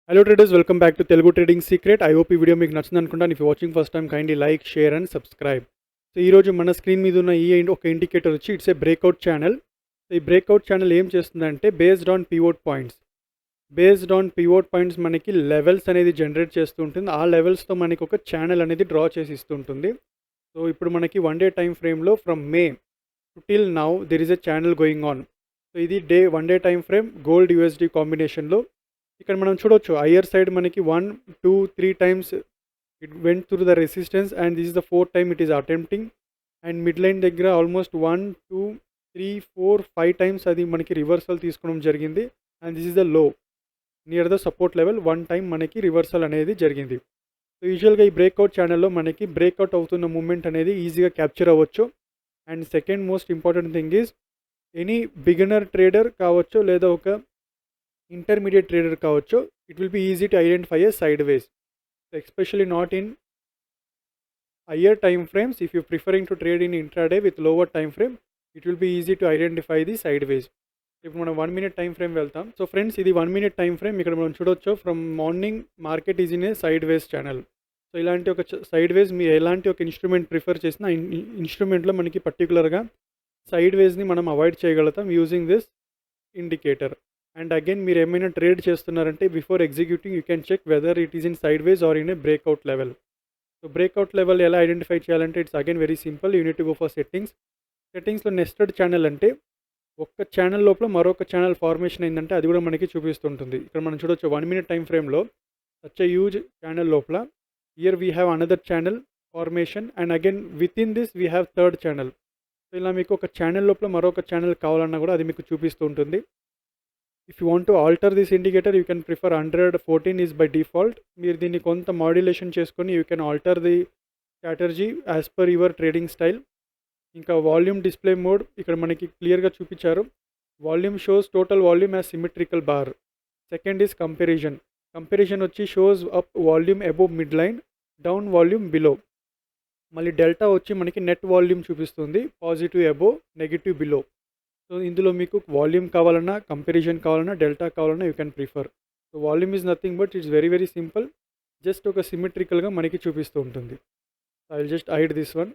Hello traders, welcome back to Telugu Trading Secret. I hope ఈ video మీకు నచ్చింది అనుకుంటాను. If you watching first time, kindly like, share and subscribe. So ఈరోజు మన screen మీద ఉన్న ఈ ఒక ఇండికేటర్ వచ్చి it's a breakout channel. So ఈ బ్రేక్అవుట్ ఛానల్ ఏం చేస్తుందంటే బేస్డ్ ఆన్ పివోట్ పాయింట్స్ మనకి లెవెల్స్ అనేది జనరేట్ చేస్తూ ఉంటుంది. ఆ లెవెల్స్తో మనకి ఒక ఛానల్ అనేది డ్రా చేసి ఇస్తుంటుంది. సో ఇప్పుడు మనకి 1 డే టైం ఫ్రేమ్లో from May till now there is a channel going on. So ఇది 1 day time frame gold USD కాంబినేషన్లో. ఇక్కడ మనం చూడొచ్చు హయ్యర్ సైడ్ మనకి 1, 2, 3 times it went through the resistance and this is the 4th time it is attempting. And mid line దగ్గర almost 1, 2, 3, 4, 5 times అది మనకి reversal తీసుకోవడం జరిగింది. And this is the low near the support level 1 time మనకి reversal అనేది జరిగింది. So యూజువల్గా ఈ బ్రేక్అవుట్ ఛానల్లో మనకి బ్రేక్అవుట్ అవుతున్న మూమెంట్ అనేది ఈజీగా క్యాప్చర్ అవ్వచ్చు. And second most important thing is any beginner trader కావచ్చు లేదా ఒక ఇంటర్మీడియట్ ట్రేడర్ కావచ్చు, it will be easy to identify a sideways, especially not in higher time frames. If you preferring to trade in intraday with lower time frame, it will be easy to identify the sideways. ఇప్పుడు మనం 1 minute time frame వెళ్తాం. So friends, ఇది 1 minute time frame. ఇక్కడ మనం చూడొచ్చు from morning market is in a side ways channel. So ఇలాంటి ఒక side వేస్ మీరు ఎలాంటి ఒక ఇన్స్ట్రుమెంట్ ప్రిఫర్ చేసినా ఇన్స్ట్రుమెంట్లో మనకి పర్టికులర్గా సైడ్ వేస్ని మనం అవాయిడ్ చేయగలుగుతాం using this indicator. And again మీరు ఏమైనా ట్రేడ్ చేస్తున్నారంటే before executing you can check whether it is in sideways or in a breakout level. So breakout level ఎలా ఐడెంటిఫై చేయాలంటే it's again very simple. You need to go for సెట్టింగ్స్లో nested channel అంటే ఒక్క channel లోపల మరొక channel formation అయిందంటే అది కూడా మనకి చూపిస్తుంటుంది. ఇక్కడ మనం చూడొచ్చు 1 మినిట్ టైం ఫ్రేమ్లో సచ్ ఎ హ్యూజ్ ఛానల్ లోపల here we have another channel formation and again with in this we have third channel. So ఇలా మీకు ఒక ఛానల్ లోపల మరొక ఛానల్ కావాలన్నా కూడా అది మీకు చూపిస్తూ ఉంటుంది. If you want to alter this indicator you can prefer 114 is by default. మీరు దీన్ని కొంత మాడ్యులేషన్ చేసుకొని you can alter the strategy as per your trading style. ఇంకా వాల్యూమ్ డిస్ప్లే మోడ్ ఇక్కడ మనకి క్లియర్గా చూపించారు. Volume shows total volume as symmetrical bar. Second is comparison వచ్చి shows up volume above mid line, down volume below. మళ్ళీ delta వచ్చి మనకి net volume చూపిస్తుంది, positive above, negative below. So ఇందులో మీకు వాల్యూమ్ కావాలన్నా, కంపారిజన్ కావాలన్నా, డెల్టా కావాలన్నా you can prefer. So volume is nothing but it's very very simple. Just ఒక సిమెట్రికల్గా మనకి చూపిస్తూ ఉంటుంది. I will just hide this one.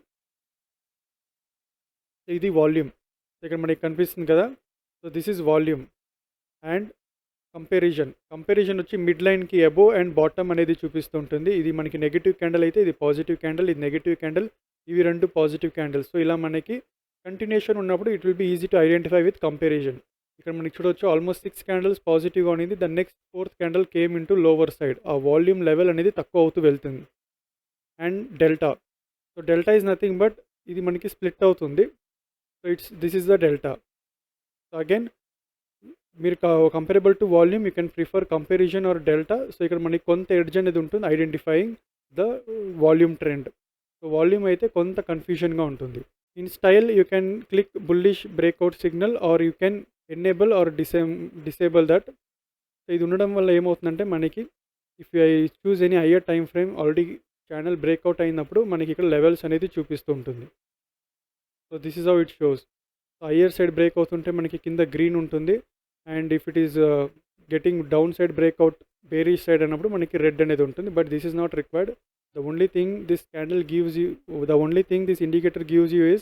ఇది వాల్యూమ్ ఇక్కడ మనకి కనిపిస్తుంది కదా. So this is volume. And comparison వచ్చి మిడ్ లైన్కి అబోవ్ అండ్ బాటమ్ అనేది చూపిస్తూ ఉంటుంది. ఇది మనకి నెగిటివ్ క్యాండిల్ అయితే ఇది పాజిటివ్ క్యాండిల్, ఇది నెగిటివ్ క్యాండిల్, ఇవి రెండు పాజిటివ్ క్యాండిల్స్. సో ఇలా మనకి కంటిన్యూషన్ ఉన్నప్పుడు it will be easy to identify with comparison. ఇక్కడ మనకి చూడవచ్చు ఆల్మోస్ట్ 6 క్యాండిల్స్ పాజిటివ్గా ఉన్నది. The next 4th candle came into lower side. ఆ వాల్యూమ్ లెవెల్ అనేది తక్కువ అవుతూ వెళ్తుంది. And delta is nothing but ఇది మనకి స్ప్లిట్ అవుతుంది. So this is the delta. So again మీరు comparable to volume you can prefer comparison or delta. So ఇక్కడ మనకి కొంత ఎడ్జ్ అనేది ఉంటుంది identifying the volume trend. So volume అయితే కొంత కన్ఫ్యూజన్గా ఉంటుంది. In style you can click bullish breakout signal or you can enable or disable that. So ఇది ఉండడం వల్ల ఏమవుతుందంటే మనకి if I choose any higher time frame already channel breakout అయినప్పుడు మనకి ఇక్కడ లెవెల్స్ అనేది చూపిస్తూ ఉంటుంది. So this is how it shows. So higher side break అవుతుంటే మనకి కింద గ్రీన్ ఉంటుంది. And if it is getting down side breakout bearish side అన్నప్పుడు మనకి రెడ్ అనేది ఉంటుంది. But this is not required. The only thing this indicator gives you is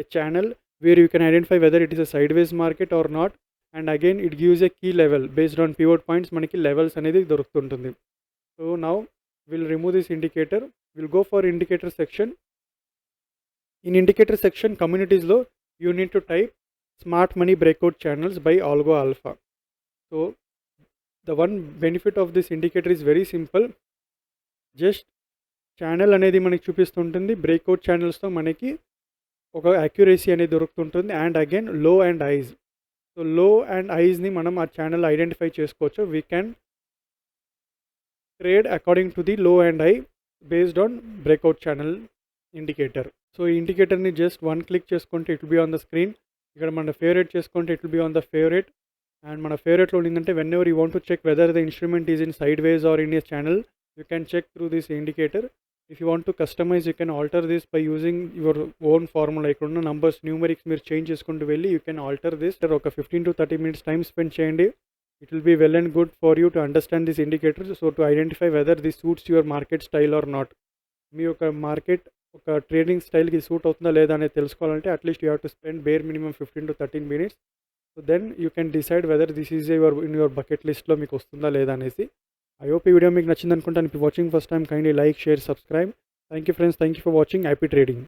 a channel where you can identify whether it is a sideways market or not. And again it gives a key level based on pivot points manaki levels anedi dorukutuntundi. So now we'll remove this indicator. We'll go for indicator section. In indicator section communities lo you need to type smart money breakout channels by Algo Alpha. So the one benefit of this indicator is very simple. Just channel అనేది మనకి చూపిస్తుంటుంది. Breakout ఛానల్స్తో మనకి ఒక accuracy అనేది దొరుకుతుంటుంది. And again low and highs. So low and ఐజ్ని మనం ఆ ఛానల్ ఐడెంటిఫై చేసుకోవచ్చు. We can trade according to the low and high based on breakout channel indicator. So ఈ ఇండికేటర్ని జస్ట్ 1 క్లిక్ చేసుకుంటే it will be on the screen. ఇక్కడ మన favourite చేసుకుంటే it will be on the favourite. And మన ఫేవరెట్లో ఉండిందంటే when ever you want to check whether the instrument is in sideways or in a channel you can check through this indicator. If you want to customize you can alter this by using your own formula. ikkada numbers numerics meer change cheskuntu velli you can alter this. oka 15 to 30 minutes time spend cheyandi. It will be well and good for you to understand this indicator, so to identify whether this suits your market style or not. మీ యొక్క market ఒక trading స్టైల్కి suit అవుతుందా లేదా అనేది తెలుసుకోవాలంటే at least you have to spend bare minimum 15 to 13 minutes. So then you can decide whether this is your bucket లిస్ట్లో మీకు వస్తుందా లేదా అనేసి. ఐ హోప్ ఈ వీడియో మీకు నచ్చింది అనుకుంటాను. If watching first time kindly like, share, subscribe. Thank you friends, thank you for watching. Happy trading.